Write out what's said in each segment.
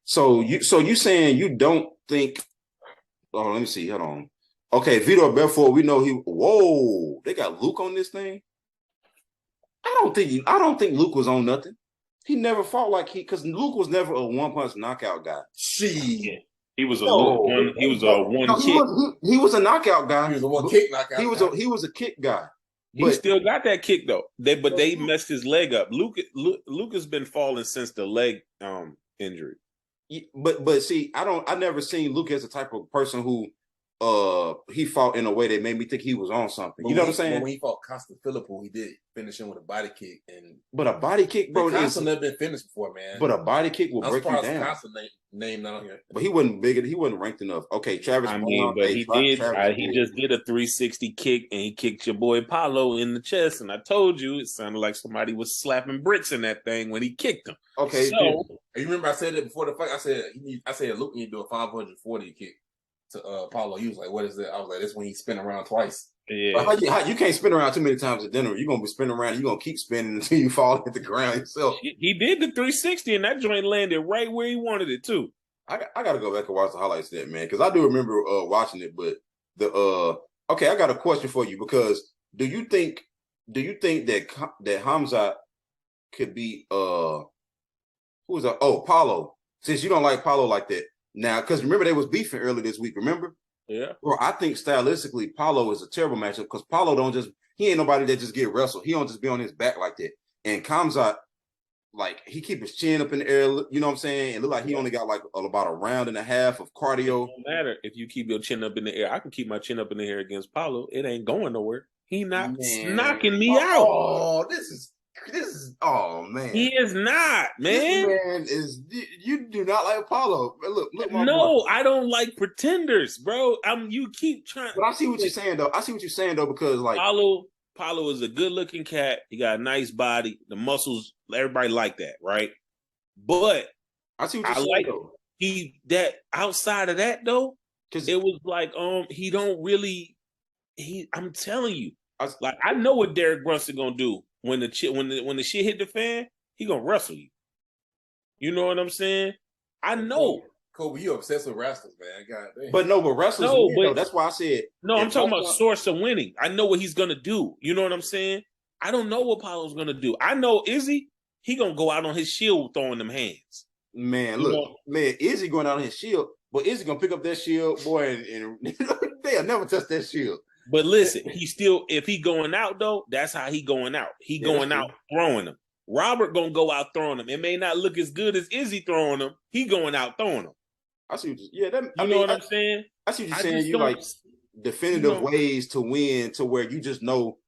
So you saying you don't think? Oh, let me see. Hold on. Okay, Vitor Belfort. We know he. Whoa, they got Luke on this thing. I don't think Luke was on nothing. He never fought like because Luke was never a one-punch knockout guy. Yeah. He was He was a knockout guy. He was a one-kick knockout. He was a kick guy. He still got that kick though. They messed his leg up. Luke has been falling since the leg injury. But see, I never seen Luke as the type of person who he fought in a way that made me think he was on something. You know what I'm saying? When he fought Costa Philippou, he did finish him with a body kick. But a body kick, bro, Costa never been finished before, man. But a body kick will break you down. Costa name down here. But he wasn't big. He wasn't ranked enough. Okay, Travis. He just did a 360 kick and he kicked your boy Paulo in the chest. And I told you it sounded like somebody was slapping bricks in that thing when he kicked him. Okay, so you remember I said it before the fight. I said Luke need to do a 540 kick to Paulo. He was like, "What is that?" I was like, "That's when he spin around twice." Yeah, you can't spin around too many times at dinner. You're gonna be spinning around. You're gonna keep spinning until you fall hit the ground yourself. He did the 360, and that joint landed right where he wanted it too. I got to go back and watch the highlights of that, man, because I do remember watching it. But okay, I got a question for you because do you think that Khamzat could be who was that? Oh, Paulo. Since you don't like Paulo like that now, because remember they was beefing earlier this week. Remember? Yeah. Bro, I think stylistically, Paulo is a terrible matchup because Paulo he ain't nobody that just get wrestled. He don't just be on his back like that. And Khamzat, like, he keep his chin up in the air, you know what I'm saying? It look like he only got like about a round and a half of cardio. It don't matter if you keep your chin up in the air. I can keep my chin up in the air against Paulo. It ain't going nowhere. He not knocking me out. Oh, this is oh man. He is not, man. This man is you do not like Paulo. Look my No, boy. I don't like pretenders, bro. You keep trying. But I see what you're saying though. Because like Paulo is a good-looking cat. He got a nice body. The muscles, everybody like that, right? But I see what you're saying though. That outside of that though, because it was like he don't really. I'm telling you, I know what Derek Brunson gonna do when the shit hit the fan. He gonna wrestle you. You know what I'm saying? I know. Kobe, you obsessed with wrestlers, man. God damn. But wrestlers win, though. That's why I said. No, I'm talking about source of winning. I know what he's gonna do. You know what I'm saying? I don't know what Paulo's gonna do. I know Izzy, he gonna go out on his shield throwing them hands. Man, man, Izzy going out on his shield, but Izzy gonna pick up that shield, boy, and they'll never touch that shield. But listen, if he going out though, that's how he going out. He going out throwing them. Robert gonna go out throwing them. It may not look as good as Izzy throwing them. He going out throwing them. I see. What I'm saying? I see what you're saying. You like definitive ways to win, to where you just know,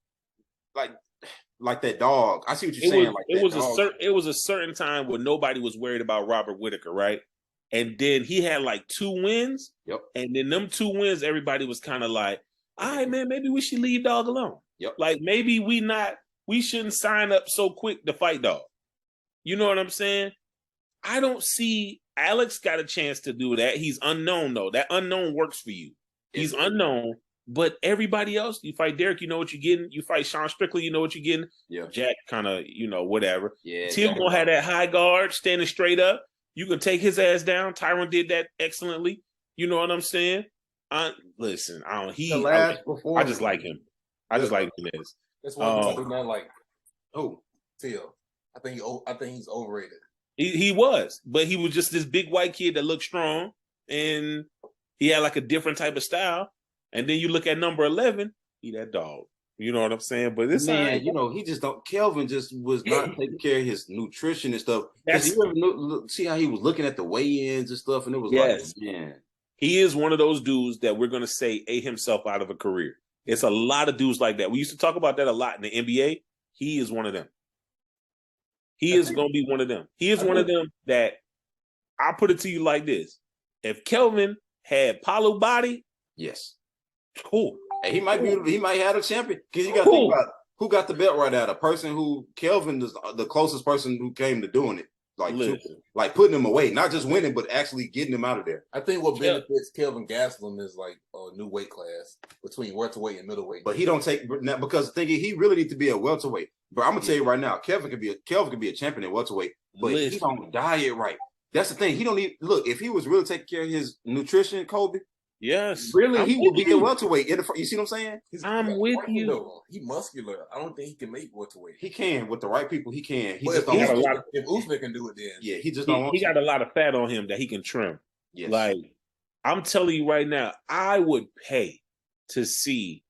like that dog. I see what you're saying. It was a certain time where nobody was worried about Robert Whittaker, right? And then he had like 2 wins. Yep. And then them 2 wins, everybody was kind of like, all right, man, maybe we should leave dog alone. Yep. Like maybe we shouldn't sign up so quick to fight dog. You know what I'm saying? I don't see Alex got a chance to do that. He's unknown though. That unknown works for you. He's unknown, but everybody else, you fight Derek, you know what you're getting. You fight Sean Strickland, you know what you're getting. Yeah. Jack kind of, whatever. Yeah. Tim gonna have that high guard standing straight up. You can take his ass down. Tyron did that excellently. You know what I'm saying? I just like him. I just like him. That's why he's not like Till. I think he's overrated. He was, but he was just this big white kid that looked strong, and he had like a different type of style. And then you look at number 11, he that dog. You know what I'm saying? But this man, he just don't. Kelvin just was not taking care of his nutrition and stuff. You ever see how he was looking at the weigh-ins and stuff, and it was like, man. He is one of those dudes that we're going to say ate himself out of a career. It's a lot of dudes like that. We used to talk about that a lot in the NBA. He is one of them. He is going to be one of them. He is one of them that I'll put it to you like this. If Kelvin had Paulo body, yes. Cool. And he might have a champion. Because you got to think about who got the belt right now. The person who Kelvin is the closest person who came to doing it. Like putting him away, not just winning, but actually getting him out of there. I think what benefits Kelvin Gastelum is like a new weight class between welterweight and middleweight. But he don't take because he really needs to be a welterweight. But I'm gonna tell you right now, Kelvin could be a champion at welterweight, but he don't diet right. That's the thing. He don't even look. If he was really taking care of his nutrition, Kobe, Yes, really, I'm he with would be you. a welterweight. You see what I'm saying? I'm with you. Though. He muscular. I don't think he can make welterweight. He can with the right people. He can. He but just if don't want to. If Usman can do it, then Yeah, he just don't want He to. got a lot of fat on him that he can trim. Yes. Like, I'm telling you right now, I would pay to see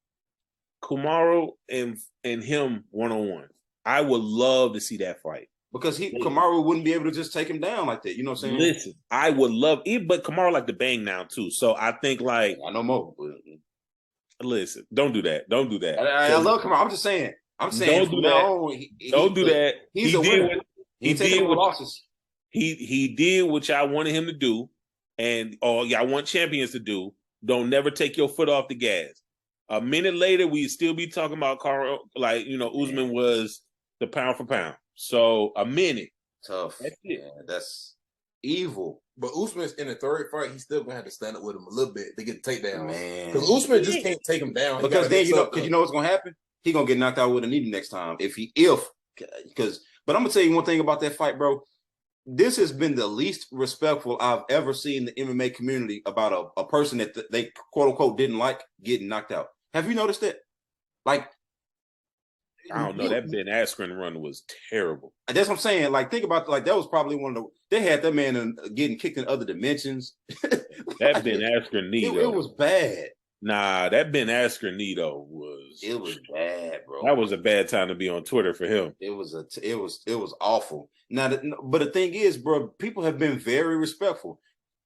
Kamaru and him one-on-one. I would love to see that fight. Because Kamaru wouldn't be able to just take him down like that. You know what I'm saying? Listen, I would love it, but Kamaru like to bang now too. So I think like I know more. But... Listen, don't do that. Don't do that. I love Kamaru. I'm just saying. I'm saying don't do that. Don't do that. He's a winner. He did what losses. He did what y'all wanted him to do, and y'all want champions to do. Don't never take your foot off the gas. A minute later, we still be talking about Carl, like Usman was the pound for pound. So a minute, tough. That's it. Man, that's evil. But Usman's in the third fight. He's still gonna have to stand up with him a little bit to get the takedown. Man, because Usman just can't take him down. Because then you know what's gonna happen. He gonna get knocked out with a knee next time. But I'm gonna tell you one thing about that fight, bro. This has been the least respectful I've ever seen the MMA community about a person that they quote unquote didn't like getting knocked out. Have you noticed that? Like, I don't know. That Ben Askren run was terrible. That's what I'm saying. Like, think about that was probably one of they had that man getting kicked in other dimensions. That Ben Askren knee, it was bad. Nah, that Ben Askren knee though it was bad, bro. That was a bad time to be on Twitter for him. It was awful. Now, but the thing is, bro, people have been very respectful,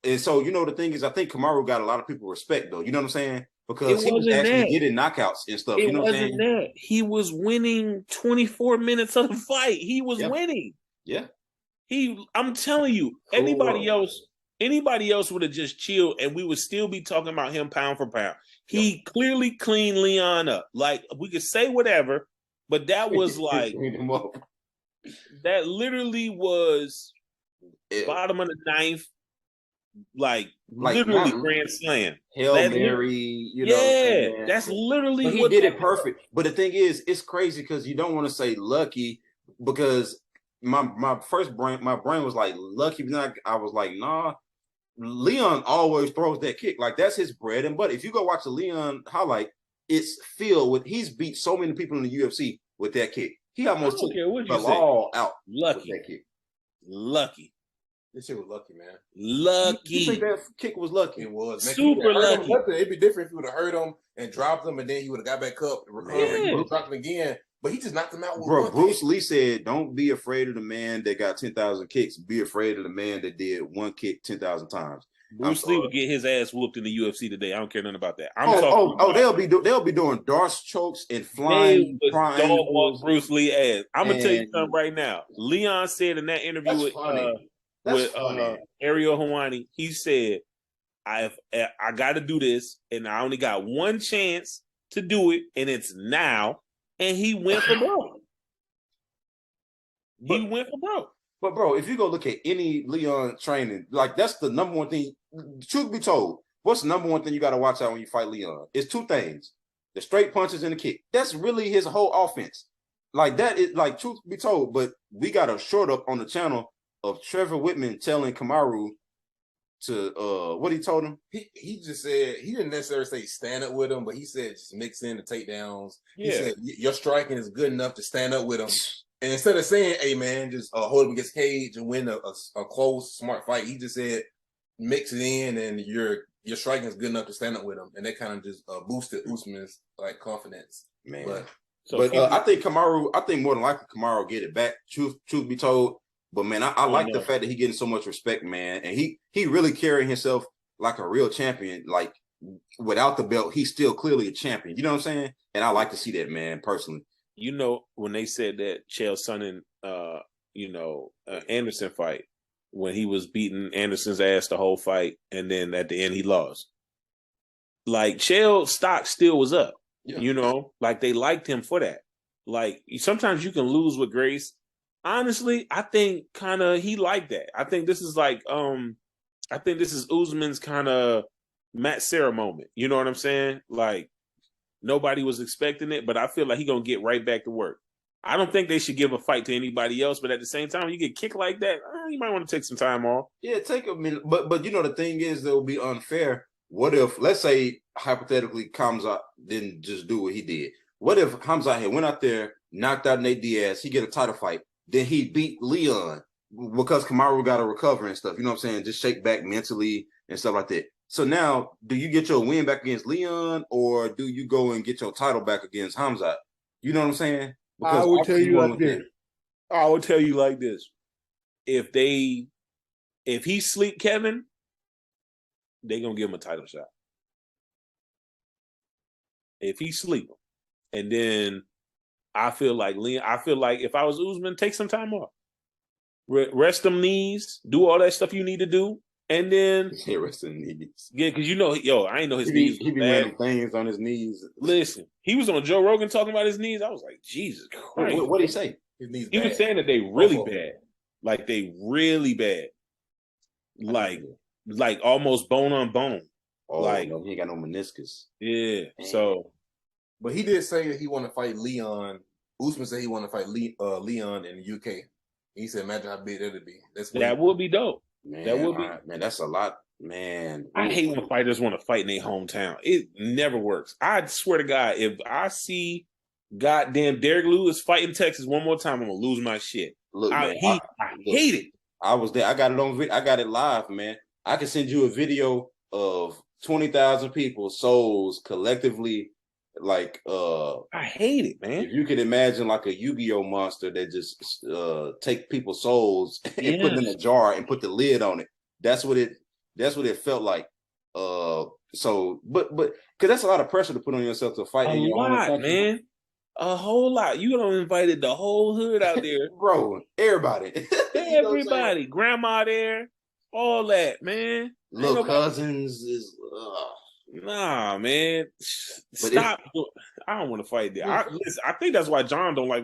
and so the thing is, I think Kamaru got a lot of people respect though. You know what I'm saying? Because he was actually getting knockouts and stuff. You know what I'm saying? That. He was winning 24 minutes of the fight. He was winning. Yeah. I'm telling you, anybody else would have just chilled and we would still be talking about him pound for pound. He clearly cleaned Leon up. Like, we could say whatever, but that was like that literally was bottom of the ninth. Like literally grand slam. Hail Mary, that's literally he did it perfect. But the thing is, it's crazy because you don't want to say lucky because my brain was like lucky, but I was like, nah. Leon always throws that kick. Like, that's his bread and butter. If you go watch the Leon highlight, it's filled with he's beat so many people in the UFC with that kick. He almost took the law out. Lucky. With that kick. Lucky. This shit was lucky, man. Lucky. You think that kick was lucky? It was. Man, super lucky. It'd be different if you would have hurt him and dropped him, and then he would have got back up, recovered, dropped him again. But he just knocked him out with Bro, Bruce Lee said, don't be afraid of the man that got 10,000 kicks. Be afraid of the man that did one kick 10,000 times. Bruce Lee would get his ass whooped in the UFC today. I don't care nothing about that. They'll be doing Darce chokes and flying triangles. Bruce Lee ass. I'm gonna tell you something right now. Leon said in that interview with Ariel Helwani, he said, I got to do this, and I only got one chance to do it, and it's now. And he went for broke. But bro, if you go look at any Leon training, like that's the number one thing. Truth be told, what's the number one thing you got to watch out when you fight Leon? It's two things: the straight punches and the kick. That's really his whole offense. Like that is like truth be told. But we got a short up on the channel of Trevor Whitman telling Kamaru to what he told him. He just said he didn't necessarily say stand up with him, but he said just mix in the takedowns. Yeah. He said your striking is good enough to stand up with him. And instead of saying, "Hey man, just hold him against cage and win a close, smart fight," he just said mix it in, and your striking is good enough to stand up with him, and that kind of just boosted Usman's like confidence. Man, but I think more than likely Kamaru get it back. Truth be told. But man, I like the fact that he getting so much respect, man, and he really carrying himself like a real champion. Like without the belt, he's still clearly a champion. You know what I'm saying? And I like to see that, man, personally. When they said that Chael Sonnen, Anderson fight, when he was beating Anderson's ass the whole fight, and then at the end he lost. Like Chael's stock still was up. Yeah. Like they liked him for that. Like sometimes you can lose with grace. Honestly, I think kind of he liked that. I think this is like, I think this is Usman's kind of Matt Serra moment. You know what I'm saying? Like nobody was expecting it, but I feel like he's gonna get right back to work. I don't think they should give a fight to anybody else, but at the same time, you get kicked like that, you might want to take some time off. Yeah, take a minute. But the thing is, that would be unfair. What if, let's say, hypothetically, Khamzat didn't just do what he did? What if Khamzat had went out there, knocked out Nate Diaz, he get a title fight, then he beat Leon because Kamaru got to recover and stuff. You know what I'm saying? Just shake back mentally and stuff like that. So now, do you get your win back against Leon, or do you go and get your title back against Khamzat? You know what I'm saying? Because I would tell you like this. I would tell you like this. If he sleep Kevin, they gonna give him a title shot. If he sleep him, and then I feel like if I was Usman, take some time off, rest them knees, do all that stuff you need to do, and then rest them knees. Yeah, because I ain't know his knees. He be wearing things on his knees. Listen, he was on Joe Rogan talking about his knees. I was like, Jesus Christ! What did he say? His knees. He was saying that they really bad, like they really bad, like almost bone on bone. Oh, like no, he ain't got no meniscus. Yeah. Damn. So, but he did say that he want to fight Leon. Usman said he want to fight Leon in the UK. He said, "Imagine how big that'd be." That would be dope. Man, that would be. Man, that's a lot, man. I hate when fighters want to fight in their hometown. It never works. I swear to God, if I see goddamn Derek Lewis fighting Texas one more time, I'm gonna lose my shit. Look, man, I hate it. I was there. I got it on video. I got it live, man. I can send you a video of 20,000 people, souls collectively. Like I hate it, man. If you could imagine like a Yu-Gi-Oh monster that just take people's souls and put them in a jar and put the lid on it. That's what it felt like. So but because that's a lot of pressure to put on yourself to fight in your own country. Man. A whole lot. You done invited the whole hood out there. Bro, everybody. Everybody. Grandma there. All that, man. Little cousins is nah, man. Stop. I don't want to fight there. I think that's why John don't like